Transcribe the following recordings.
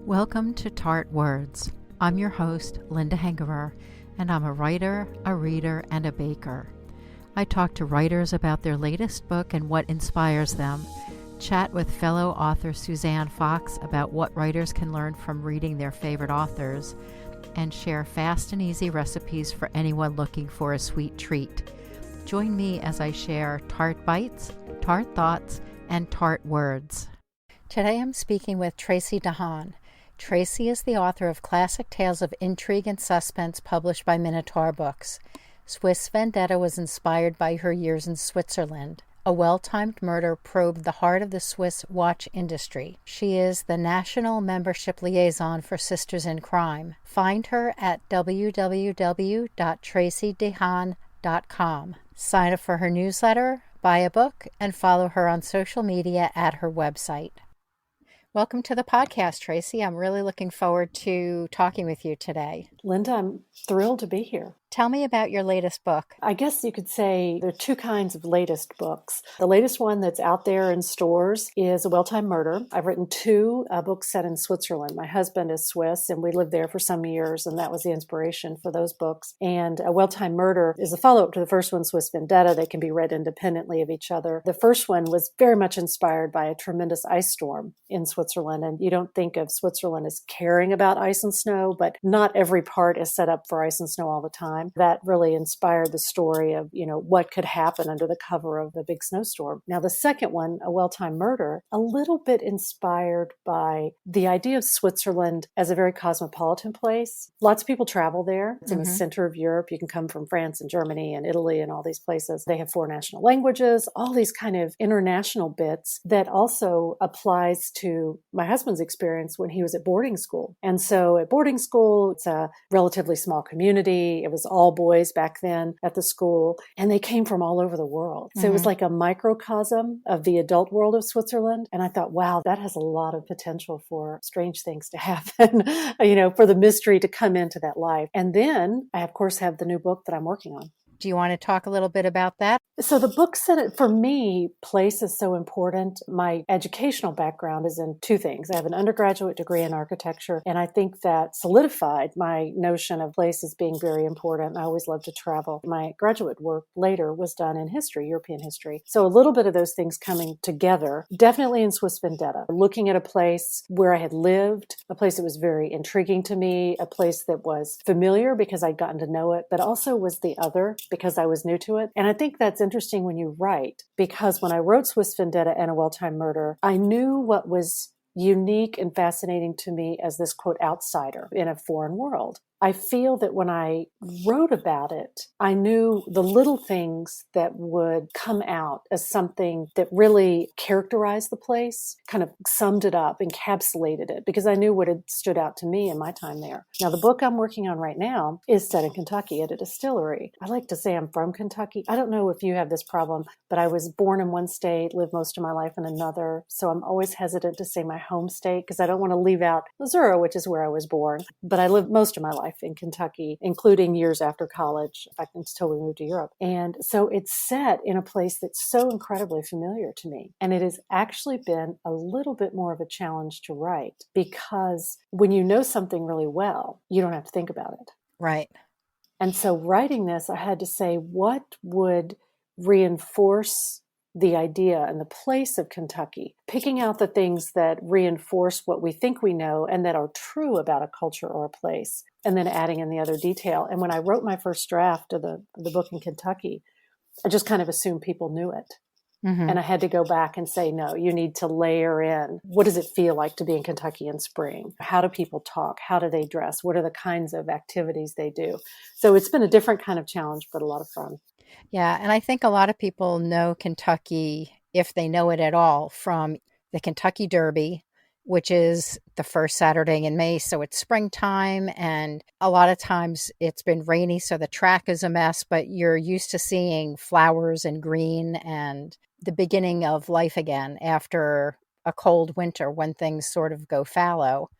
Welcome to Tart Words. I'm your host, Linda Hengerer, and I'm a writer, a reader, and a baker. I talk to writers about their latest book and what inspires them, chat with fellow author Suzanne Fox about what writers can learn from reading their favorite authors, and share fast and easy recipes for anyone looking for a sweet treat. Join me as I share Tart Bites, Tart Thoughts, and Tart Words. Today I'm speaking with Tracee de Hahn. Tracee is the author of classic tales of intrigue and suspense published by Minotaur Books. Swiss Vendetta was inspired by her years in Switzerland. A Well-Timed Murder probed the heart of the Swiss watch industry. She is the National Membership Liaison for Sisters in Crime. Find her at www.traceedehahn.com. Sign up for her newsletter, buy a book, and follow her on social media at her website. Welcome to the podcast, Tracee. I'm really looking forward to talking with you today. Linda, I'm thrilled to be here. Tell me about your latest book. I guess you could say there are two kinds of latest books. The latest one that's out there in stores is A Well-Timed Murder. I've written two books set in Switzerland. My husband is Swiss, and we lived there for some years, and that was the inspiration for those books. And A Well-Timed Murder is a follow-up to the first one, Swiss Vendetta. They can be read independently of each other. The first one was very much inspired by a tremendous ice storm in Switzerland, and you don't think of Switzerland as caring about ice and snow, but not every part is set up for ice and snow all the time. That really inspired the story of, what could happen under the cover of a big snowstorm. Now, the second one, A Well-Timed Murder, a little bit inspired by the idea of Switzerland as a very cosmopolitan place. Lots of people travel there. It's in the center of Europe. You can come from France and Germany and Italy and all these places. They have 4 national languages, all these kind of international bits that also applies to my husband's experience when he was at boarding school. And so at boarding school, it's a relatively small community. It was all boys back then at the school, and they came from all over the world. So it was like a microcosm of the adult world of Switzerland. And I thought, wow, that has a lot of potential for strange things to happen, for the mystery to come into that life. And then I, of course, have the new book that I'm working on. Do you want to talk a little bit about that? So the book said, for me, place is so important. My educational background is in 2 things. I have an undergraduate degree in architecture, and I think that solidified my notion of place as being very important. I always loved to travel. My graduate work later was done in history, European history. So a little bit of those things coming together, definitely in Swiss Vendetta, looking at a place where I had lived, a place that was very intriguing to me, a place that was familiar because I'd gotten to know it, but also was the other because I was new to it. And I think that's interesting when you write, because when I wrote Swiss Vendetta and A Well-Timed Murder, I knew what was unique and fascinating to me as this, quote, outsider in a foreign world. I feel that when I wrote about it, I knew the little things that would come out as something that really characterized the place, kind of summed it up, encapsulated it, because I knew what had stood out to me in my time there. Now, the book I'm working on right now is set in Kentucky at a distillery. I like to say I'm from Kentucky. I don't know if you have this problem, but I was born in one state, lived most of my life in another. So I'm always hesitant to say my home state because I don't want to leave out Missouri, which is where I was born. But I lived most of my life in Kentucky, including years after college, in fact, until we moved to Europe. And so it's set in a place that's so incredibly familiar to me. And it has actually been a little bit more of a challenge to write, because when you know something really well, you don't have to think about it. Right. And so writing this, I had to say, what would reinforce the idea and the place of Kentucky, picking out the things that reinforce what we think we know and that are true about a culture or a place, and then adding in the other detail. And when I wrote my first draft of the book in Kentucky, I just kind of assumed people knew it. And I had to go back and say, no, you need to layer in. What does it feel like to be in Kentucky in spring? How do people talk? How do they dress? What are the kinds of activities they do? So it's been a different kind of challenge, but a lot of fun. Yeah, and I think a lot of people know Kentucky, if they know it at all, from the Kentucky Derby, which is the first Saturday in May. So it's springtime, and a lot of times it's been rainy, so the track is a mess, but you're used to seeing flowers and green and the beginning of life again after a cold winter when things sort of go fallow.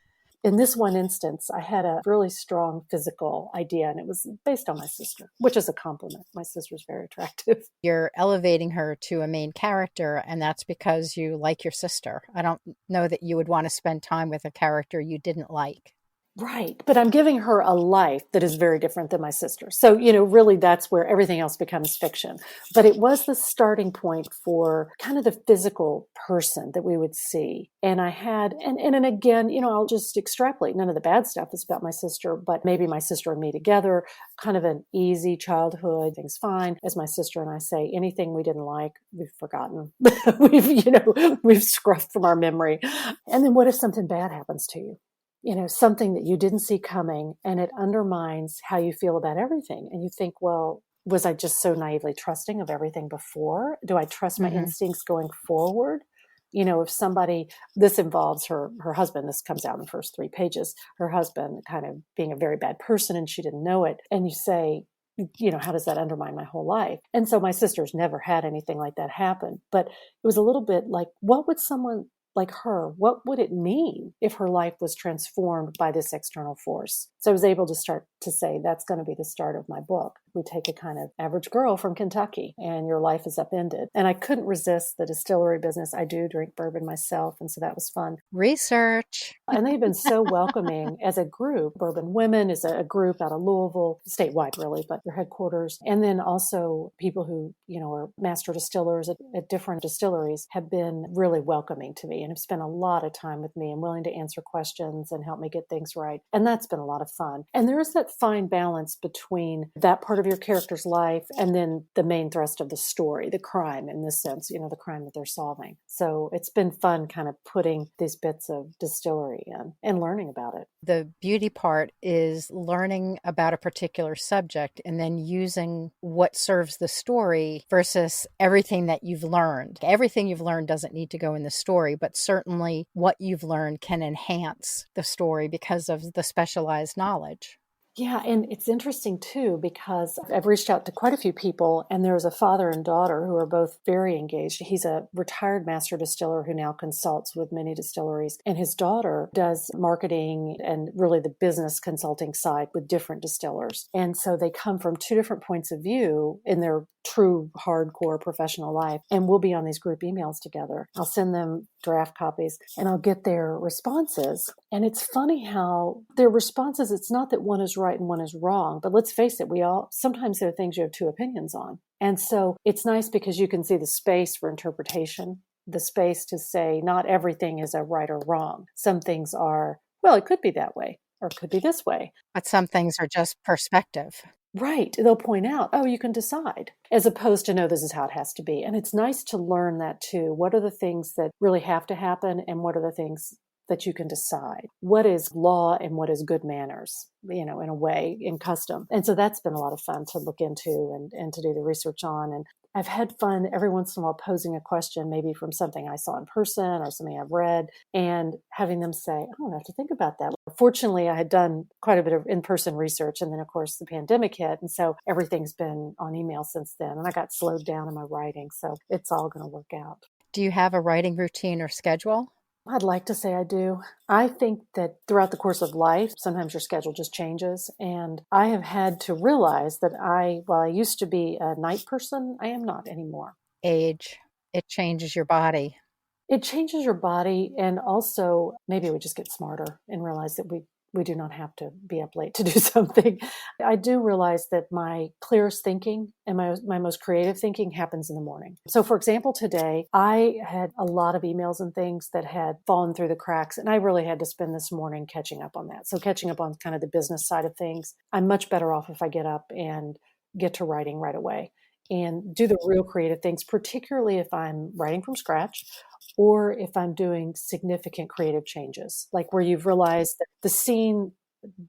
in this one instance, I had a really strong physical idea, and it was based on my sister, which is a compliment. My sister's very attractive. You're elevating her to a main character, and that's because you like your sister. I don't know that you would want to spend time with a character you didn't like. Right. But I'm giving her a life that is very different than my sister. So, really that's where everything else becomes fiction. But it was the starting point for kind of the physical person that we would see. And I had, and again, I'll just extrapolate. None of the bad stuff is about my sister, but maybe my sister and me together, kind of an easy childhood, things fine. As my sister and I say, anything we didn't like, we've forgotten. we've scruffed from our memory. And then what if something bad happens to you? Something that you didn't see coming, and it undermines how you feel about everything. And you think, well, was I just so naively trusting of everything before? Do I trust my instincts going forward? If somebody, this involves her husband, this comes out in the first 3 pages, her husband kind of being a very bad person and she didn't know it. And you say, how does that undermine my whole life? And so my sister's never had anything like that happen. But it was a little bit like, what would someone like her, what would it mean if her life was transformed by this external force? So I was able to start to say, that's going to be the start of my book. We take a kind of average girl from Kentucky and your life is upended. And I couldn't resist the distillery business. I do drink bourbon myself. And so that was fun. Research. And they've been so welcoming as a group. Bourbon Women is a group out of Louisville, statewide really, but their headquarters. And then also people who, are master distillers at different distilleries have been really welcoming to me and have spent a lot of time with me and willing to answer questions and help me get things right. And that's been a lot of fun. And there is that fine balance between that part of your character's life and then the main thrust of the story, the crime in this sense, the crime that they're solving. So it's been fun kind of putting these bits of distillery in and learning about it. The beauty part is learning about a particular subject and then using what serves the story versus everything that you've learned. Everything you've learned doesn't need to go in the story, but certainly what you've learned can enhance the story because of the specialized knowledge. Yeah, and it's interesting too, because I've reached out to quite a few people, and there's a father and daughter who are both very engaged. He's a retired master distiller who now consults with many distilleries, and his daughter does marketing and really the business consulting side with different distillers. And so they come from 2 different points of view in their true hardcore professional life, and we'll be on these group emails together. I'll send them draft copies and I'll get their responses. And it's funny how their responses, it's not that one is right and one is wrong, but let's face it, sometimes there are things you have 2 opinions on. And so it's nice because you can see the space for interpretation, the space to say not everything is a right or wrong. Some things are, well, it could be that way or it could be this way. But some things are just perspective. Right. They'll point out, oh, you can decide, as opposed to, no, this is how it has to be. And it's nice to learn that too. What are the things that really have to happen and what are the things that you can decide? What is law and what is good manners, in a way, in custom? And so that's been a lot of fun to look into and to do the research on. And I've had fun every once in a while posing a question, maybe from something I saw in person or something I've read, and having them say, I don't have to think about that. Fortunately, I had done quite a bit of in-person research, and then, of course, the pandemic hit, and so everything's been on email since then, and I got slowed down in my writing, so it's all going to work out. Do you have a writing routine or schedule? I'd like to say I do. I think that throughout the course of life, sometimes your schedule just changes. And I have had to realize that while I used to be a night person, I am not anymore. Age, it changes your body. It changes your body. And also maybe we just get smarter and realize that we do not have to be up late to do something. I do realize that my clearest thinking and my most creative thinking happens in the morning. So for example, today I had a lot of emails and things that had fallen through the cracks, and I really had to spend this morning catching up on that. So catching up on kind of the business side of things. I'm much better off if I get up and get to writing right away and do the real creative things, particularly if I'm writing from scratch or if I'm doing significant creative changes, like where you've realized that the scene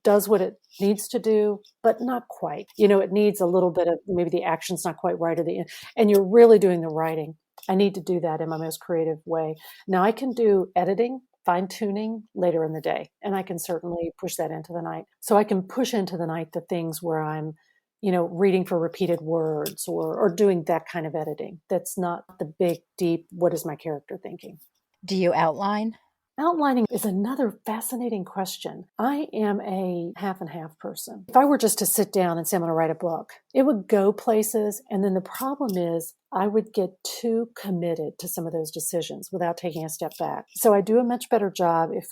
does what it needs to do, but not quite. It needs a little bit of, maybe the action's not quite right, and you're really doing the writing. I need to do that in my most creative way. Now I can do editing, fine-tuning later in the day, and I can certainly push that into the night. So I can push into the night the things where I'm reading for repeated words or doing that kind of editing. That's not the big, deep, what is my character thinking? Do you outline? Outlining is another fascinating question. I am a half and half person. If I were just to sit down and say I'm going to write a book, it would go places. And then the problem is I would get too committed to some of those decisions without taking a step back. So I do a much better job if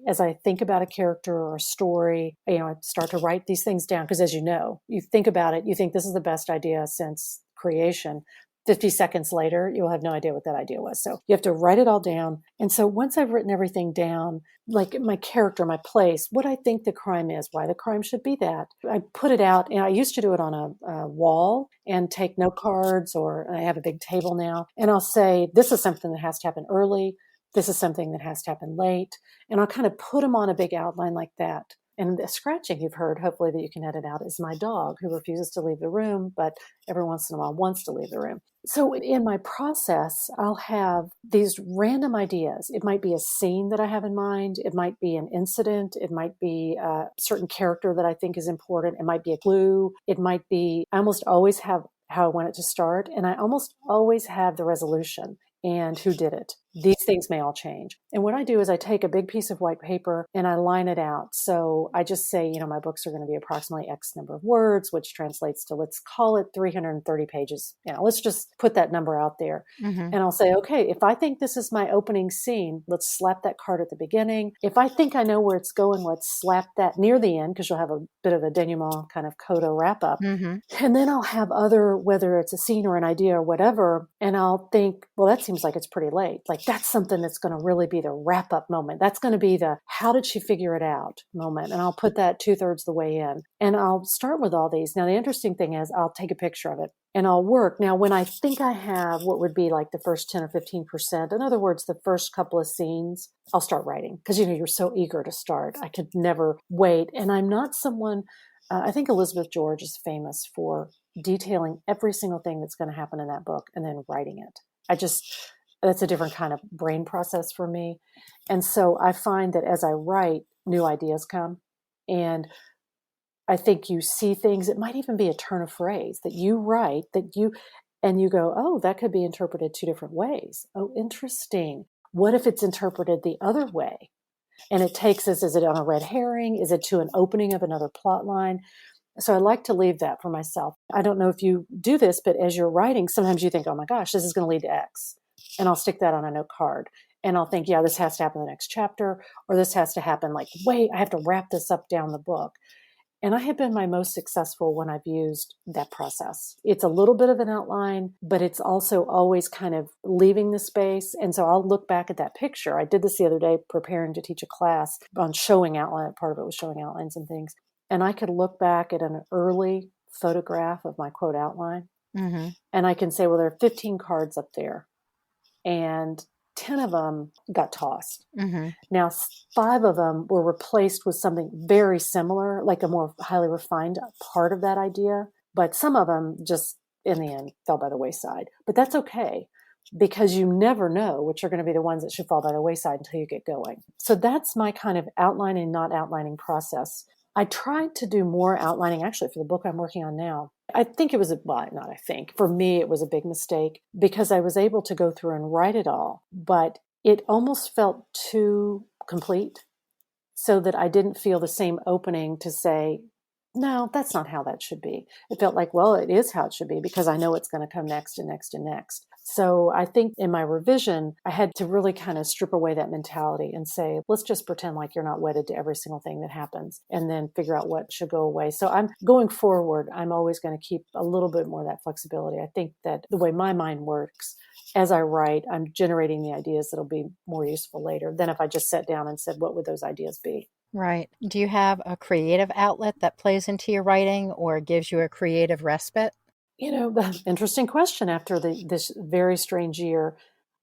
as I think about a character or a story, I start to write these things down. Because as you know, you think about it, you think this is the best idea since creation. 50 seconds later, you'll have no idea what that idea was. So you have to write it all down. And so once I've written everything down, like my character, my place, what I think the crime is, why the crime should be that, I put it out. And I used to do it on a wall and take note cards, or I have a big table now. And I'll say, this is something that has to happen early. This is something that has to happen late. And I'll kind of put them on a big outline like that. And the scratching you've heard, hopefully that you can edit out, is my dog who refuses to leave the room, but every once in a while wants to leave the room. So in my process, I'll have these random ideas. It might be a scene that I have in mind. It might be an incident. It might be a certain character that I think is important. It might be a clue. It might be, I almost always have how I want it to start. And I almost always have the resolution and who did it. These things may all change. And what I do is I take a big piece of white paper and I line it out. So I just say, my books are going to be approximately X number of words, which translates to, let's call it 330 pages. Let's just put that number out there. Mm-hmm. And I'll say, okay, if I think this is my opening scene, let's slap that card at the beginning. If I think I know where it's going, let's slap that near the end, because you'll have a bit of a denouement kind of coda wrap up. Mm-hmm. And then I'll have whether it's a scene or an idea or whatever, and I'll think, well, that seems like it's pretty late. Like that's something that's going to really be the wrap up moment. That's going to be the how did she figure it out moment. And I'll put that 2/3 the way in. And I'll start with all these. Now, the interesting thing is I'll take a picture of it and I'll work. Now, when I think I have what would be like the first 10 or 15%, in other words, the first couple of scenes, I'll start writing because, you're so eager to start. I could never wait. And I'm not someone, I think Elizabeth George is famous for detailing every single thing that's going to happen in that book and then writing it. That's a different kind of brain process for me. And so I find that as I write, new ideas come. And I think you see things, it might even be a turn of phrase that you write and you go, oh, that could be interpreted two different ways. Oh, interesting. What if it's interpreted the other way? And it takes us, is it on a red herring? Is it to an opening of another plot line? So I like to leave that for myself. I don't know if you do this, but as you're writing, sometimes you think, oh my gosh, this is going to lead to X. And I'll stick that on a note card. And I'll think, yeah, this has to happen in the next chapter, or this has to happen wait, I have to wrap this up down the book. And I have been my most successful when I've used that process. It's a little bit of an outline, but it's also always kind of leaving the space. And so I'll look back at that picture. I did this the other day preparing to teach a class on showing outline. Part of it was showing outlines and things. And I could look back at an early photograph of my quote outline. Mm-hmm. And I can say, well, there are 15 cards up there. And 10 of them got tossed. Mm-hmm. Now, 5 of them were replaced with something very similar, like a more highly refined part of that idea. But some of them just, in the end, fell by the wayside. But that's okay, because you never know which are going to be the ones that should fall by the wayside until you get going. So that's my kind of outlining, not outlining process. I tried to do more outlining, actually, for the book I'm working on now. I think it was for me, it was a big mistake because I was able to go through and write it all, but it almost felt too complete so that I didn't feel the same opening to say, no, that's not how that should be. It felt like, well, it is how it should be because I know it's going to come next and next and next. So I think in my revision, I had to really kind of strip away that mentality and say, let's just pretend like you're not wedded to every single thing that happens and then figure out what should go away. So I'm going forward, I'm always going to keep a little bit more of that flexibility. I think that the way my mind works, as I write, I'm generating the ideas that'll be more useful later than if I just sat down and said, what would those ideas be? Right. Do you have a creative outlet that plays into your writing or gives you a creative respite? Interesting question after this very strange year.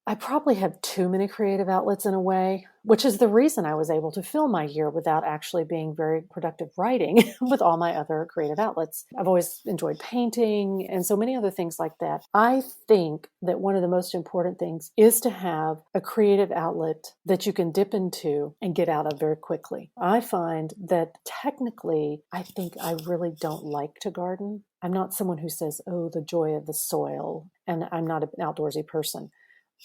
I probably have too many creative outlets in a way, which is the reason I was able to fill my year without actually being very productive writing with all my other creative outlets. I've always enjoyed painting and so many other things like that. I think that one of the most important things is to have a creative outlet that you can dip into and get out of very quickly. I find that technically, I think I really don't like to garden. I'm not someone who says, oh, the joy of the soil, and I'm not an outdoorsy person.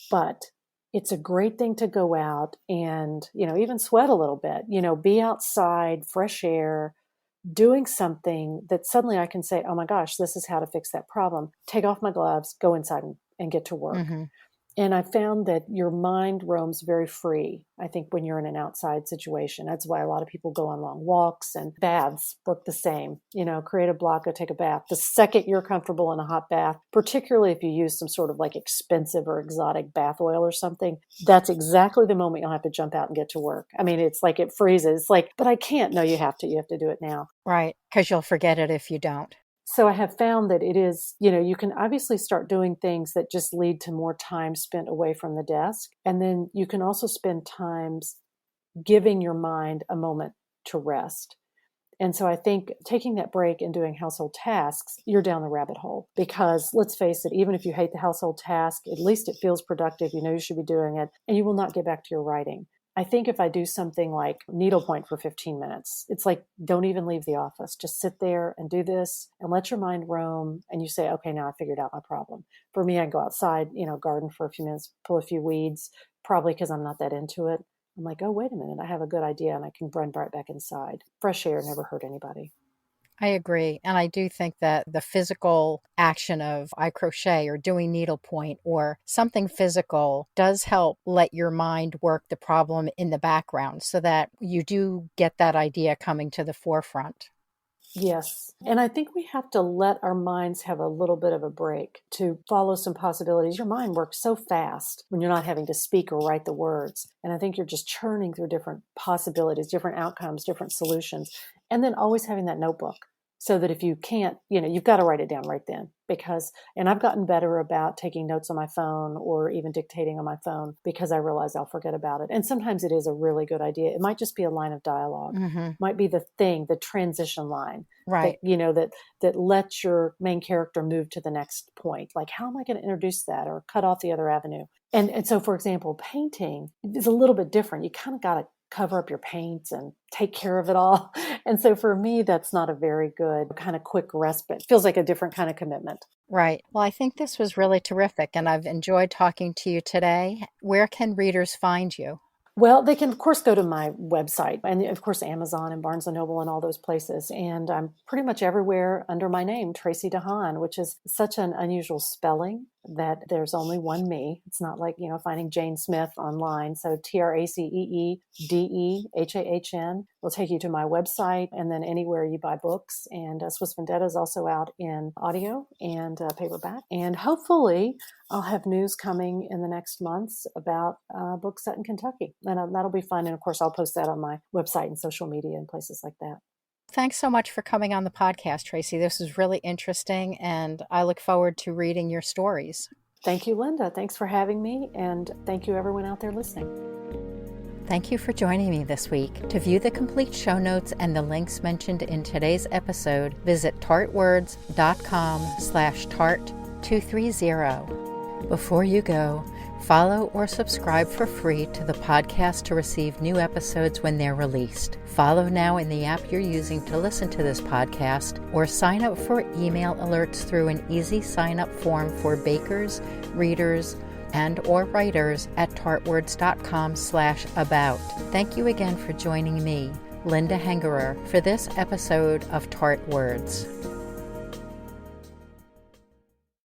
But it's a great thing to go out and, even sweat a little bit, be outside, fresh air, doing something that suddenly I can say, oh my gosh, this is how to fix that problem. Take off my gloves, go inside and get to work. Mm-hmm. And I found that your mind roams very free, I think, when you're in an outside situation. That's why a lot of people go on long walks, and baths work the same. Create a block, go take a bath. The second you're comfortable in a hot bath, particularly if you use some sort of like expensive or exotic bath oil or something, that's exactly the moment you'll have to jump out and get to work. I mean, it's like it freezes. It's like, but I can't. No, you have to. You have to do it now. Right, because you'll forget it if you don't. So I have found that it is, you can obviously start doing things that just lead to more time spent away from the desk. And then you can also spend times giving your mind a moment to rest. And so I think taking that break and doing household tasks, you're down the rabbit hole. Because let's face it, even if you hate the household task, at least it feels productive. You know you should be doing it, and you will not get back to your writing. I think if I do something like needlepoint for 15 minutes, it's like, don't even leave the office. Just sit there and do this and let your mind roam. And you say, okay, now I figured out my problem. For me, I go outside, garden for a few minutes, pull a few weeds, probably because I'm not that into it. I'm like, oh, wait a minute, I have a good idea, and I can run right back inside. Fresh air never hurt anybody. I agree. And I do think that the physical action of I crochet or doing needlepoint or something physical does help let your mind work the problem in the background so that you do get that idea coming to the forefront. Yes. And I think we have to let our minds have a little bit of a break to follow some possibilities. Your mind works so fast when you're not having to speak or write the words. And I think you're just churning through different possibilities, different outcomes, different solutions. And then always having that notebook so that if you can't, you've got to write it down right then. And I've gotten better about taking notes on my phone or even dictating on my phone because I realize I'll forget about it. And sometimes it is a really good idea. It might just be a line of dialogue. Mm-hmm. Might be the transition line. Right. That lets your main character move to the next point. Like, how am I going to introduce that or cut off the other avenue? And so, for example, painting is a little bit different. You kind of got to cover up your paint and take care of it all. And so for me, that's not a very good kind of quick respite. It feels like a different kind of commitment. Right. Well, I think this was really terrific, and I've enjoyed talking to you today. Where can readers find you? Well, they can, of course, go to my website and, of course, Amazon and Barnes & Noble and all those places. And I'm pretty much everywhere under my name, Tracee de Hahn, which is such an unusual spelling that there's only one me. It's not like, finding Jane Smith online. So TraceeDehahn will take you to my website and then anywhere you buy books. And Swiss Vendetta is also out in audio and paperback. And hopefully I'll have news coming in the next months about books set in Kentucky. And that'll be fun. And of course, I'll post that on my website and social media and places like that. Thanks so much for coming on the podcast, Tracee. This was really interesting, and I look forward to reading your stories. Thank you, Linda. Thanks for having me, and thank you, everyone out there listening. Thank you for joining me this week. To view the complete show notes and the links mentioned in today's episode, visit tartwords.com/tart230. Before you go, follow or subscribe for free to the podcast to receive new episodes when they're released. Follow now in the app you're using to listen to this podcast, or sign up for email alerts through an easy sign-up form for bakers, readers, and or writers at tartwords.com/about. Thank you again for joining me, Linda Hengerer, for this episode of Tart Words.